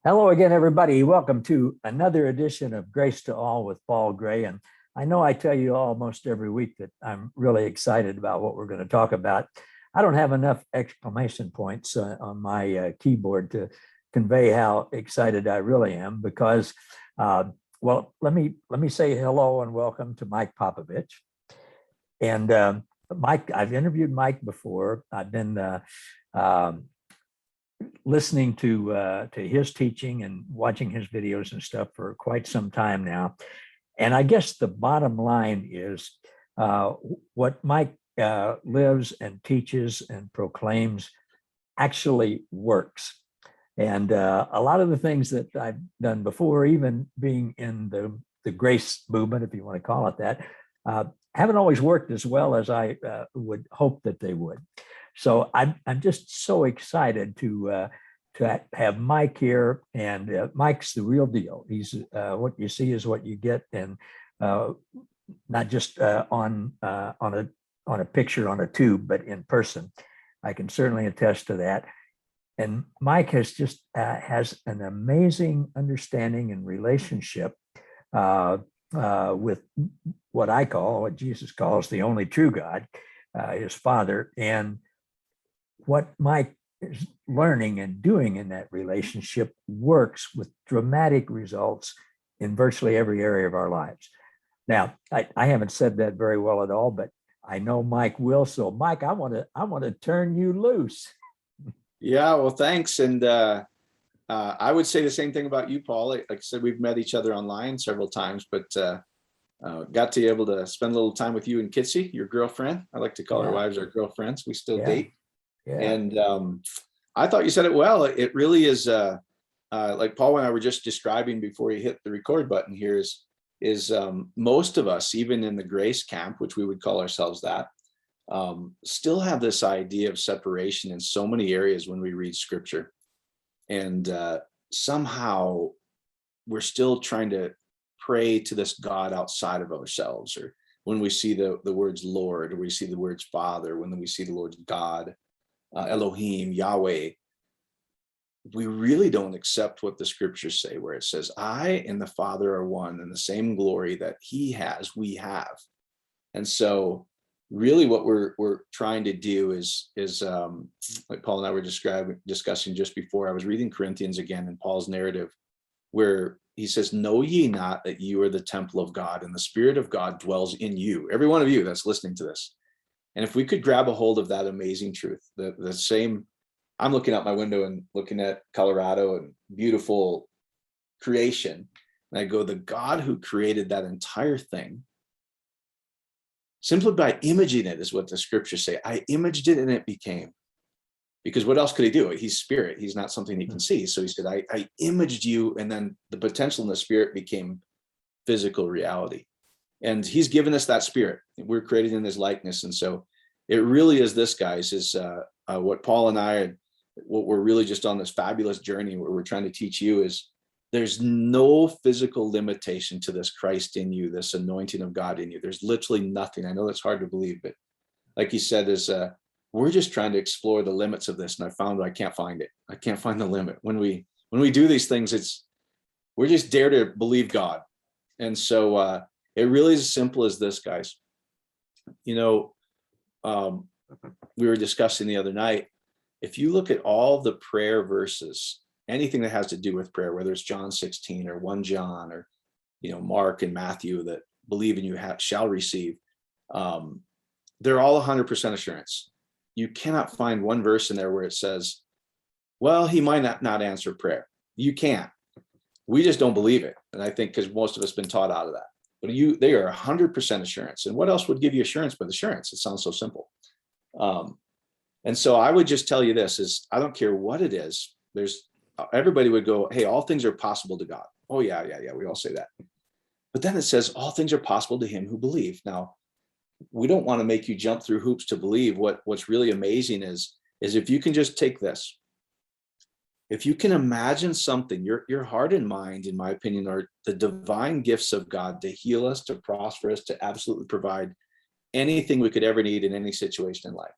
Hello again, everybody. Welcome to another edition of Grace to All with Paul Gray. And I know I tell you almost every week that I'm really excited about what we're going to talk about. I don't have enough exclamation points on my keyboard to convey how excited I really am because, let me say hello and welcome to Mike Popovich. And Mike, I've interviewed Mike before. I've been listening to his teaching and watching his videos and stuff for quite some time now. And I guess the bottom line is what Mike lives and teaches and proclaims actually works. And a lot of the things that I've done before, even being in the grace movement, if you want to call it that, haven't always worked as well as I would hope that they would. So I'm just so excited to have Mike here, and Mike's the real deal. He's what you see is what you get, and not just on a picture on a tube, but in person. I can certainly attest to that. And Mike has an amazing understanding and relationship with what Jesus calls the only true God, his Father, and what Mike is learning and doing in that relationship works with dramatic results in virtually every area of our lives. Now, I haven't said that very well at all, but I know Mike will. So, Mike, I want to turn you loose. Yeah, well, thanks. And I would say the same thing about you, Paul. Like I said, we've met each other online several times, but got to be able to spend a little time with you and Kitsy, your girlfriend. I like to call our wives our girlfriends. We still date. Yeah. And I thought you said it well. It really is like Paul and I were just describing before you hit the record button here is most of us, even in the grace camp, which we would call ourselves that, still have this idea of separation in so many areas when we read scripture. And somehow we're still trying to pray to this God outside of ourselves, or when we see the words Lord, or we see the words Father, when we see the words God, Elohim, Yahweh, we really don't accept what the scriptures say, where it says, I and the Father are one, and the same glory that he has, we have. And so really what we're trying to do is like Paul and I were discussing just before, I was reading Corinthians again in Paul's narrative, where he says, know ye not that you are the temple of God, and the Spirit of God dwells in you, every one of you that's listening to this. And if we could grab a hold of that amazing truth, the same, I'm looking out my window and looking at Colorado and beautiful creation. And I go, the God who created that entire thing, simply by imaging it is what the scriptures say. I imaged it and it became. Because what else could he do? He's spirit. He's not something he can see. So he said, I imaged you, and then the potential in the spirit became physical reality. And he's given us that spirit. We're created in his likeness. And so it really is this, guys, is what Paul and I, what we're really just on this fabulous journey where we're trying to teach you is there's no physical limitation to this Christ in you, this anointing of God in you. There's literally nothing. I know that's hard to believe, but like he said, is we're just trying to explore the limits of this. And I found I can't find it. I can't find the limit. When we do these things, we're just dare to believe God. And so it really is as simple as this, guys. You know, we were discussing the other night, if you look at all the prayer verses, anything that has to do with prayer, whether it's John 16 or 1 John or, Mark and Matthew, that believe in you shall receive, they're all 100% assurance. You cannot find one verse in there where it says, well, he might not answer prayer. You can't. We just don't believe it. And I think because most of us have been taught out of that. But they are 100% assurance. And what else would give you assurance but assurance? It sounds so simple. And so I would just tell you this is, I don't care what it is. Everybody would go, hey, all things are possible to God. Oh, yeah. We all say that. But then it says all things are possible to him who believe. Now, we don't want to make you jump through hoops to believe. What's really amazing is if you can just take this, if you can imagine something, your heart and mind, in my opinion, are the divine gifts of God to heal us, to prosper us, to absolutely provide anything we could ever need in any situation in life.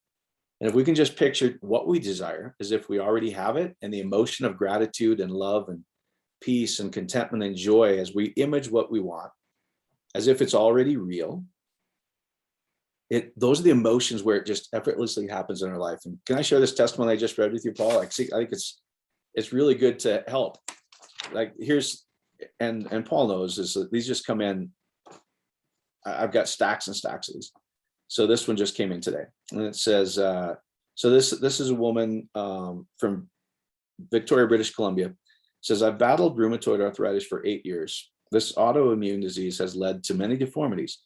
And if we can just picture what we desire as if we already have it, and the emotion of gratitude and love and peace and contentment and joy as we image what we want, as if it's already real. Those are the emotions where it just effortlessly happens in our life. And can I share this testimony I just read with you, Paul? I think it's really good to help. Like here's, and Paul knows, is that these just come in. I've got stacks and stacks of these. So this one just came in today, and it says, so this is a woman from Victoria, British Columbia. It says, I've battled rheumatoid arthritis for 8 years. This autoimmune disease has led to many deformities.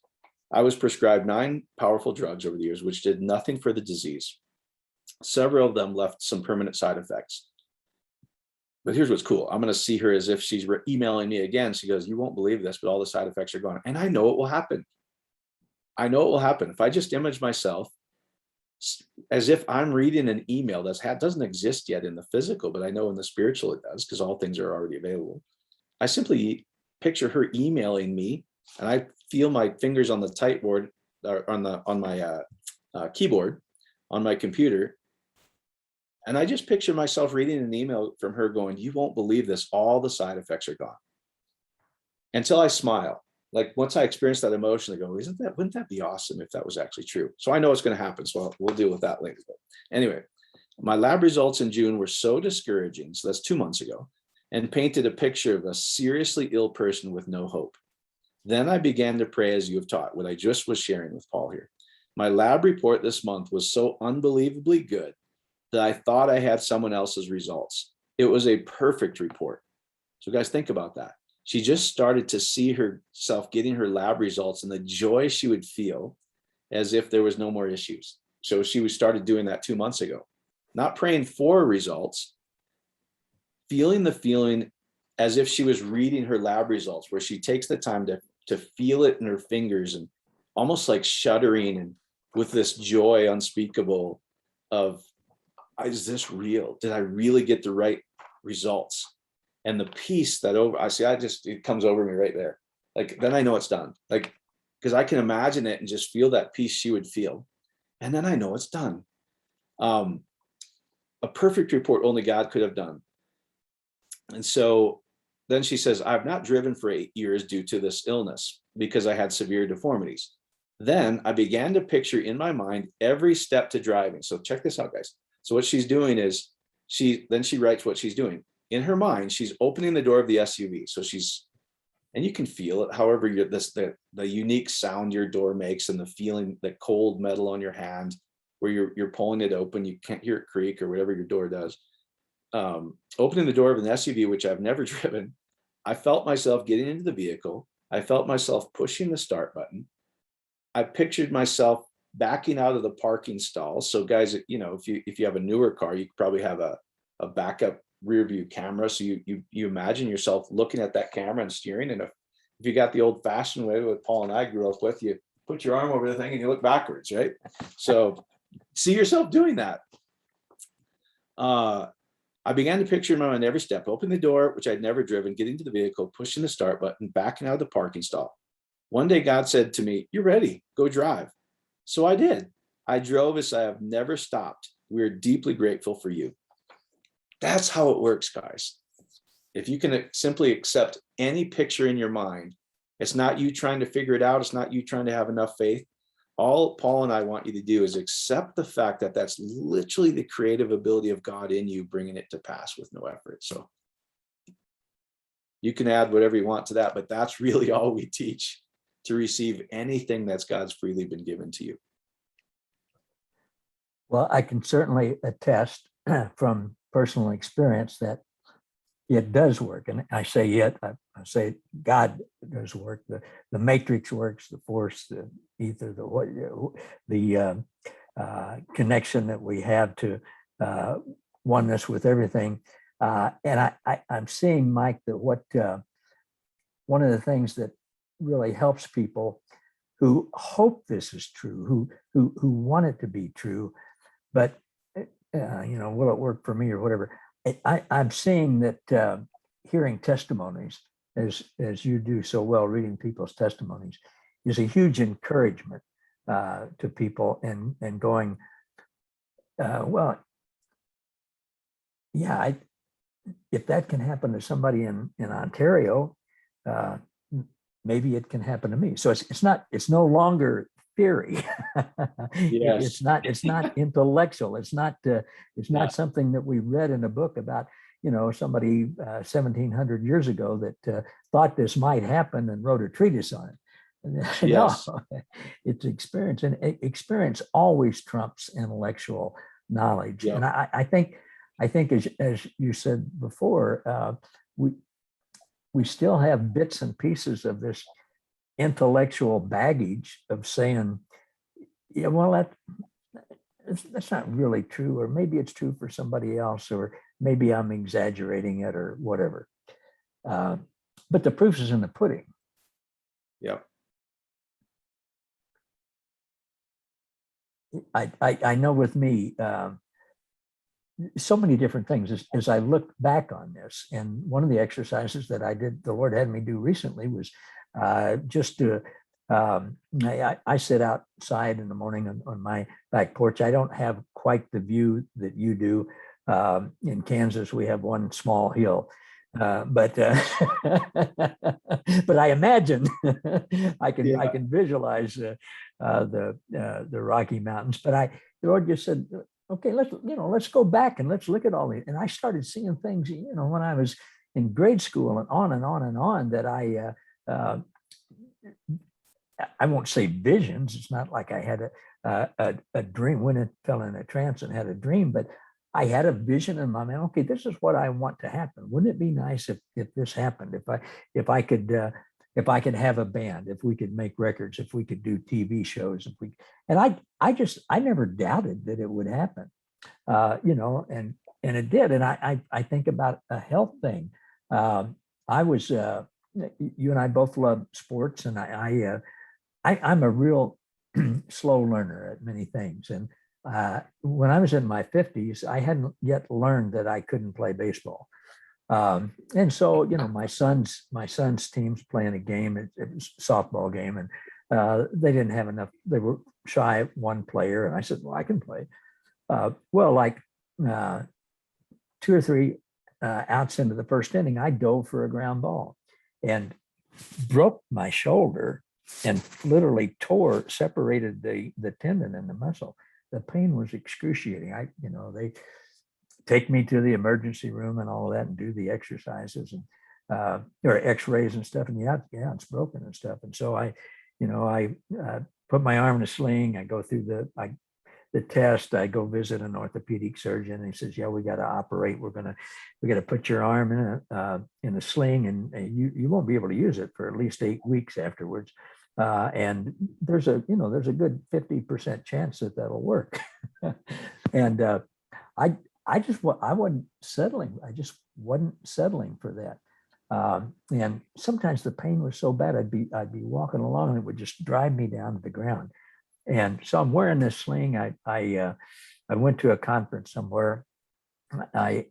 I was prescribed 9 powerful drugs over the years, which did nothing for the disease. Several of them left some permanent side effects. But here's what's cool. I'm going to see her as if she's emailing me again. She goes, you won't believe this, but all the side effects are gone. And I know it will happen. I know it will happen. If I just image myself as if I'm reading an email that doesn't exist yet in the physical, but I know in the spiritual it does, because all things are already available. I simply picture her emailing me, and I feel my fingers on the typeboard, or on my keyboard on my computer. And I just picture myself reading an email from her going, you won't believe this, all the side effects are gone. Until I smile. Like once I experience that emotion, I go, wouldn't that be awesome if that was actually true? So I know it's going to happen. So we'll deal with that later. But anyway, my lab results in June were so discouraging. So that's 2 months ago, and painted a picture of a seriously ill person with no hope. Then I began to pray as you have taught, what I just was sharing with Paul here. My lab report this month was so unbelievably good that I thought I had someone else's results. It was a perfect report. So guys, think about that. She just started to see herself getting her lab results and the joy she would feel as if there was no more issues. So she started doing that 2 months ago, not praying for results, feeling the feeling as if she was reading her lab results, where she takes the time to feel it in her fingers and almost like shuddering, and with this joy unspeakable of, is this real? Did I really get the right results? And the peace that it comes over me right there. Like, then I know it's done. Like, because I can imagine it and just feel that peace she would feel. And then I know it's done. A perfect report only God could have done. And so then she says, I've not driven for 8 years due to this illness because I had severe deformities. Then I began to picture in my mind every step to driving. So check this out, guys. So what she's doing is she writes what she's doing. In her mind, she's opening the door of the SUV. So and you can feel it, however, the unique sound your door makes, and the feeling, the cold metal on your hand, where you're pulling it open, you can't hear it creak or whatever your door does. Opening the door of an SUV, which I've never driven, I felt myself getting into the vehicle. I felt myself pushing the start button. I pictured myself backing out of the parking stall. So guys, if you have a newer car, you probably have a backup rear view camera. So you imagine yourself looking at that camera and steering. And if you got the old fashioned way that Paul and I grew up with, you put your arm over the thing and you look backwards, right? So see yourself doing that. I began to picture in my mind every step, opening the door, which I'd never driven, getting to the vehicle, pushing the start button, backing out of the parking stall. One day God said to me, you're ready, go drive. So I did. I drove as I have never stopped. We are deeply grateful for you. That's how it works, guys. If you can simply accept any picture in your mind, it's not you trying to figure it out. It's not you trying to have enough faith. All Paul and I want you to do is accept the fact that that's literally the creative ability of God in you, bringing it to pass with no effort. So you can add whatever you want to that, but that's really all we teach, to receive anything that's God's freely been given to you. Well, I can certainly attest from personal experience that it does work. And I say I say God does work. The matrix works, the force, the ether, the connection that we have to oneness with everything. And I'm seeing, Mike, that one of the things that really helps people who hope this is true, who want it to be true, but will it work for me or whatever? I'm seeing that hearing testimonies, as you do so well, reading people's testimonies, is a huge encouragement to people, and going, well, yeah, if that can happen to somebody in Ontario, uh, maybe it can happen to me. So it's no longer theory. Yes. It's not intellectual. It's Yeah. not something that we read in a book about, somebody 1700 years ago that thought this might happen and wrote a treatise on it. No, Yes. it's experience, and experience always trumps intellectual knowledge. Yep. And I think as you said before, we still have bits and pieces of this intellectual baggage of saying, yeah, well, that's not really true, or maybe it's true for somebody else, or maybe I'm exaggerating it, or whatever. Uh, but the proof is in the pudding. Yep. I know with me, so many different things as I look back on this. And one of the exercises that the Lord had me do recently was just to, I sit outside in the morning on my back porch. I don't have quite the view that you do. In Kansas, we have one small hill. But but I imagine I can visualize the Rocky Mountains. But the Lord just said, okay, let's go back and let's look at all these. And I started seeing things, when I was in grade school and on and on and on, that I won't say visions. It's not like I had a dream, when it fell in a trance and had a dream, but I had a vision in my mind. Okay, this is what I want to happen. Wouldn't it be nice if this happened? If I could have a band, if we could make records, if we could do TV shows, I never doubted that it would happen, and it did. And I think about a health thing. I was you and I both love sports, and I'm a real slow learner at many things. And when I was in my 50s, I hadn't yet learned that I couldn't play baseball. And so, my son's team's playing a game. It was a softball game, and they didn't have enough. They were shy of one player, and I said, "Well, I can play." Like 2 or 3 outs into the first inning, I dove for a ground ball and broke my shoulder and literally separated the tendon and the muscle. The pain was excruciating. They take me to the emergency room and all of that and do the exercises and or x-rays and stuff. And yeah, it's broken and stuff. And so I put my arm in a sling. I go through the test. I go visit an orthopedic surgeon, and he says, yeah, we got to operate. We got to put your arm in a sling, and you won't be able to use it for at least 8 weeks afterwards. And there's a good 50% chance that'll work. And I wasn't settling. I just wasn't settling for that. And sometimes the pain was so bad, I'd be walking along and it would just drive me down to the ground. And so I'm wearing this sling. I went to a conference somewhere. I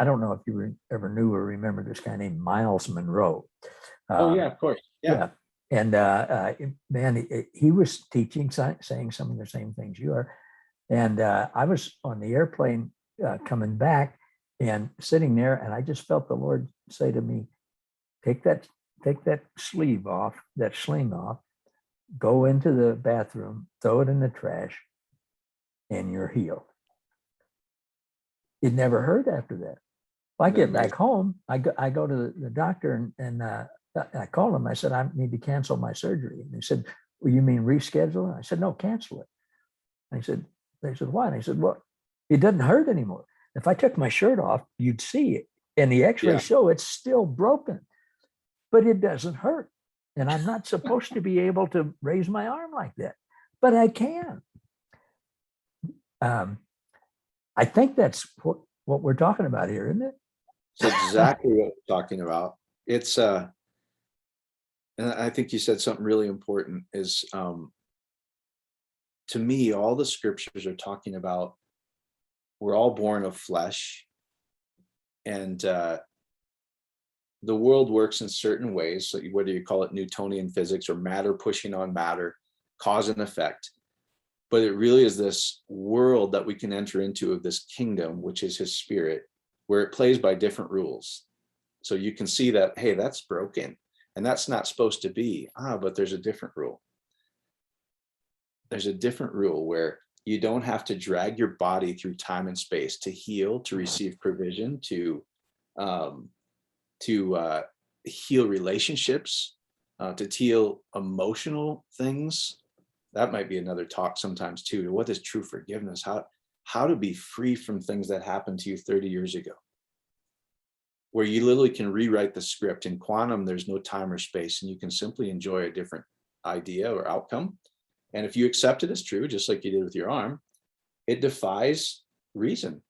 don't know if you ever knew or remember this guy named Miles Monroe. Oh yeah, of course. Yeah. And man, he was teaching, saying some of the same things you are. And I was on the airplane coming back and sitting there, and I just felt the Lord say to me, take that sleeve off, that sling off, go into the bathroom, throw it in the trash, and you're healed. It never hurt after that. I get back home, I go to the doctor, and I called him. I said, I need to cancel my surgery. And they said, well, you mean reschedule? And I said, no, cancel it. And they said, why? And I said, well, it doesn't hurt anymore. If I took my shirt off, you'd see it. And the x-rays show it's still broken, but it doesn't hurt. And I'm not supposed to be able to raise my arm like that, but I can. I think that's what we're talking about here, isn't it? It's exactly what we're talking about. It's and I think you said something really important is to me, all the scriptures are talking about we're all born of flesh, and the world works in certain ways. So whether you call it Newtonian physics or matter pushing on matter, cause and effect, but it really is this world that we can enter into of this kingdom, which is his spirit, where it plays by different rules. So you can see that, hey, that's broken and that's not supposed to be. But there's a different rule. There's a different rule where you don't have to drag your body through time and space to heal, to receive provision, to heal relationships, to heal emotional things. That might be another talk sometimes too. What is true forgiveness? How to be free from things that happened to you 30 years ago, where you literally can rewrite the script. In quantum, there's no time or space, and you can simply enjoy a different idea or outcome. And if you accept it as true, just like you did with your arm, it defies reason.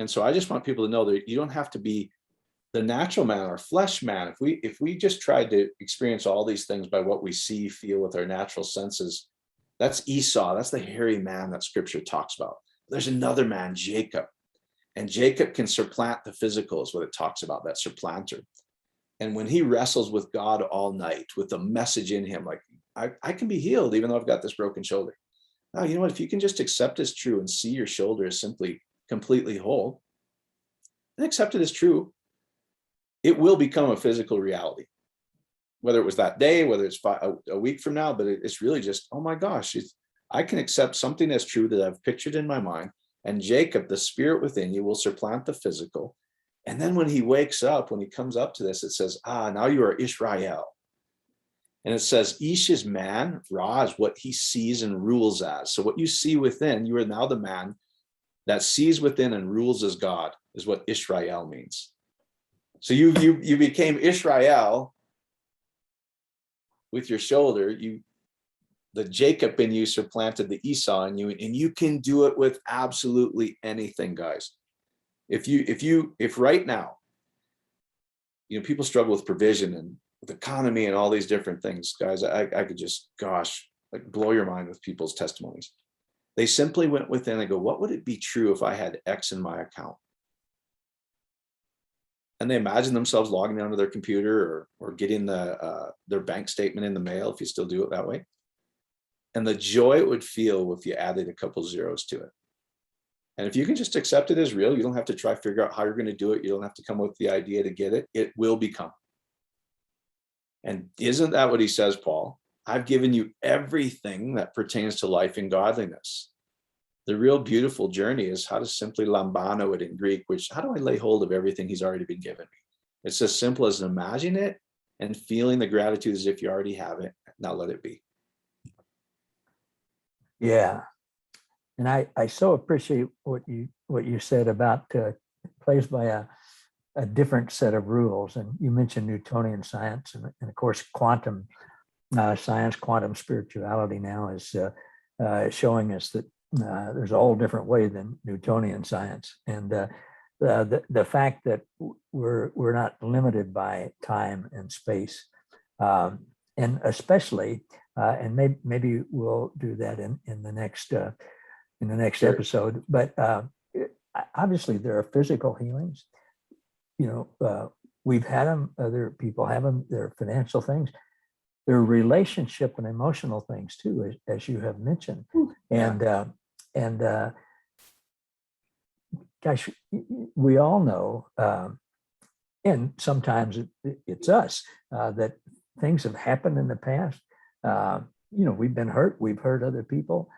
And so I just want people to know that you don't have to be the natural man or flesh man. If we just tried to experience all these things by what we see, feel with our natural senses, that's Esau. That's the hairy man that scripture talks about. There's another man, Jacob. And Jacob can supplant the physical, is what it talks about, that supplanter. And when he wrestles with God all night with the message in him, like, I can be healed even though I've got this broken shoulder. Now, you know what? If you can just accept as true and see your shoulder as simply completely whole and accept it as true, it will become a physical reality. Whether it was that day, whether it's a week from now, but it's really just, oh my gosh, I can accept something as true that I've pictured in my mind. And Jacob, the spirit within you, will supplant the physical. And then when he wakes up, when he comes up to this, it says, now you are Israel. And it says, Ish is man, Ra is what he sees and rules as. So what you see within, you are now the man that sees within and rules as God, is what Israel means. So you became Israel with your shoulder. The Jacob in you supplanted the Esau in you, and you can do it with absolutely anything, guys. If right now, people struggle with provision and with economy and all these different things, guys, I could just, like blow your mind with people's testimonies. They simply went within and go, what would it be true if I had X in my account? And they imagine themselves logging onto their computer or getting their bank statement in the mail, if you still do it that way. And the joy it would feel if you added a couple zeros to it. And if you can just accept it as real, you don't have to try to figure out how you're going to do it. You don't have to come up with the idea to get it. It will become. And isn't that what he says, Paul? I've given you everything that pertains to life and godliness. The real beautiful journey is how to simply lambano it in Greek, which how do I lay hold of everything he's already been given me? It's as simple as imagining it and feeling the gratitude as if you already have it. Now let it be. Yeah. And I so appreciate what you said about plays by a different set of rules. And you mentioned Newtonian science and of course, quantum science, quantum spirituality now is showing us that there's a whole different way than Newtonian science. And the fact that we're not limited by time and space, and especially, and maybe we'll do that in the next sure. episode. But obviously, there are physical healings. We've had them. Other people have them. There are financial things. There are relationship and emotional things too, as you have mentioned. Yeah. And gosh, we all know, and sometimes it's us, that things have happened in the past. We've been hurt. We've hurt other people.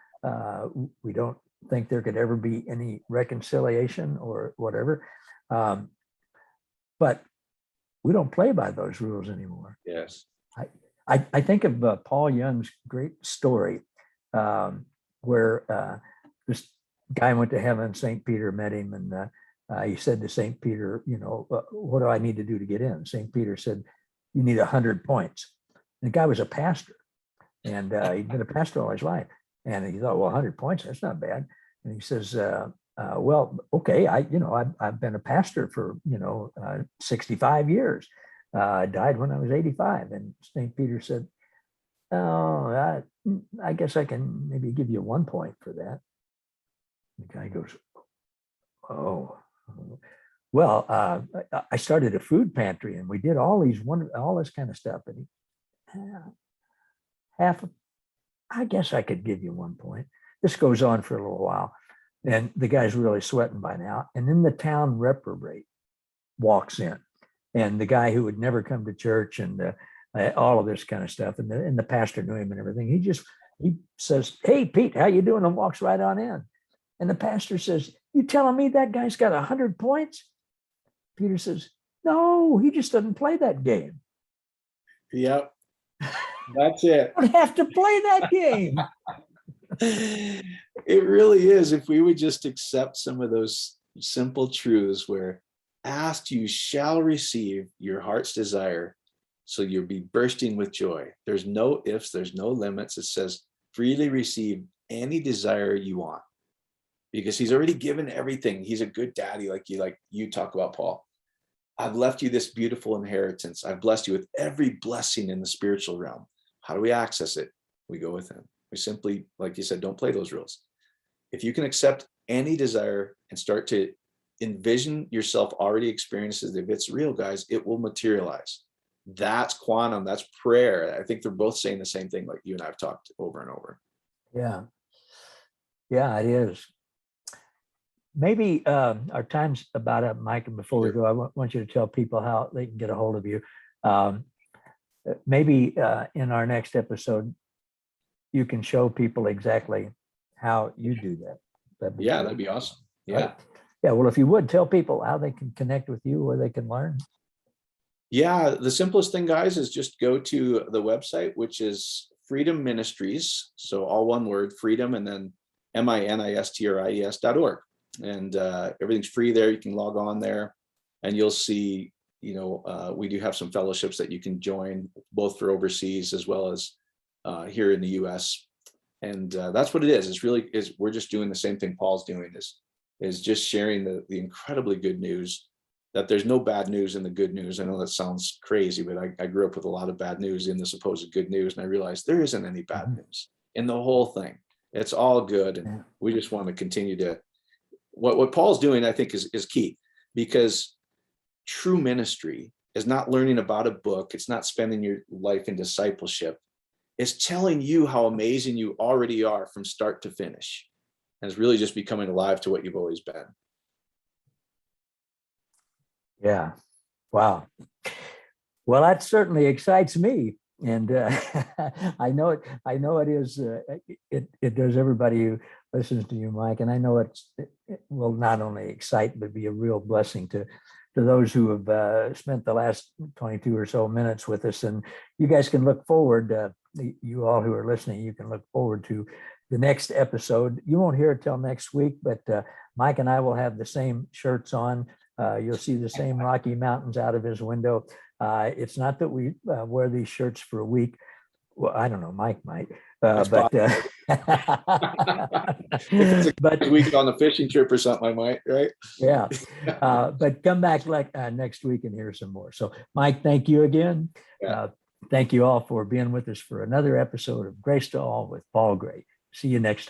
We don't think there could ever be any reconciliation or whatever. But we don't play by those rules anymore. Yes. I think of Paul Young's great story where this guy went to heaven, St. Peter met him, and he said to St. Peter, what do I need to do to get in? St. Peter said, you need 100 points. And the guy was a pastor, and he'd been a pastor all his life. And he thought, well, 100 points, that's not bad. And he says, well, okay, I've been a pastor for, 65 years. I died when I was 85. And St. Peter said, oh, I guess I can maybe give you 1 point for that. The guy goes, oh, well, I started a food pantry and we did all this kind of stuff. And I guess I could give you 1 point. This goes on for a little while. And the guy's really sweating by now. And then the town reprobate walks in, and the guy who would never come to church and all of this kind of stuff. And the pastor knew him and everything. He says, "Hey, Pete, how you doing?" And walks right on in. And the pastor says, "You telling me that guy's got 100 points?" Peter says, "No, he just doesn't play that game." Yep. That's it. I don't have to play that game. It really is. If we would just accept some of those simple truths where asked you shall receive your heart's desire, so you'll be bursting with joy. There's no ifs, there's no limits. It says freely receive any desire you want, because he's already given everything. He's a good daddy, like you talk about, Paul. I've left you this beautiful inheritance. I've blessed you with every blessing in the spiritual realm. How do we access it? We go with him. We simply, like you said, don't play those rules. If you can accept any desire and start to envision yourself already experiences, if it's real, guys, it will materialize. That's quantum. That's prayer. I think they're both saying the same thing, like you and I've talked over and over. Yeah. Yeah, it is. Maybe our time's about up, Mike. And before we go, I want you to tell people how they can get a hold of you. Maybe in our next episode, you can show people exactly how you do that. That'd be awesome. Yeah. Right. Yeah. Well, if you would tell people how they can connect with you, where they can learn. Yeah. The simplest thing, guys, is just go to the website, which is Freedom Ministries. So all one word, freedom, and then ministries.org. And everything's free there. You can log on there and you'll see, we do have some fellowships that you can join, both for overseas as well as here in the US. And that's what it is. It's really we're just doing the same thing Paul's doing, is just sharing the incredibly good news, that there's no bad news in the good news. I know that sounds crazy, but I grew up with a lot of bad news in the supposed good news. And I realized there isn't any bad news in the whole thing. It's all good. And we just want to continue to, what Paul's doing, I think is key, because true ministry is not learning about a book. It's not spending your life in discipleship. It's telling you how amazing you already are from start to finish. And it's really just becoming alive to what you've always been. Yeah. Wow. Well, that certainly excites me. And I know it is. It does everybody who listens to you, Mike. And I know it will not only excite, but be a real blessing to those who have spent the last 22 or so minutes with us. And you guys can look forward, you all who are listening, you can look forward to the next episode. You won't hear it till next week, but Mike and I will have the same shirts on. You'll see the same Rocky Mountains out of his window. It's not that we wear these shirts for a week. Well, I don't know, Mike might, but but a week on the fishing trip or something, I might, right? Yeah, but come back next week and hear some more. So, Mike, thank you again. Yeah. Thank you all for being with us for another episode of Grace to All with Paul Gray. See you next time.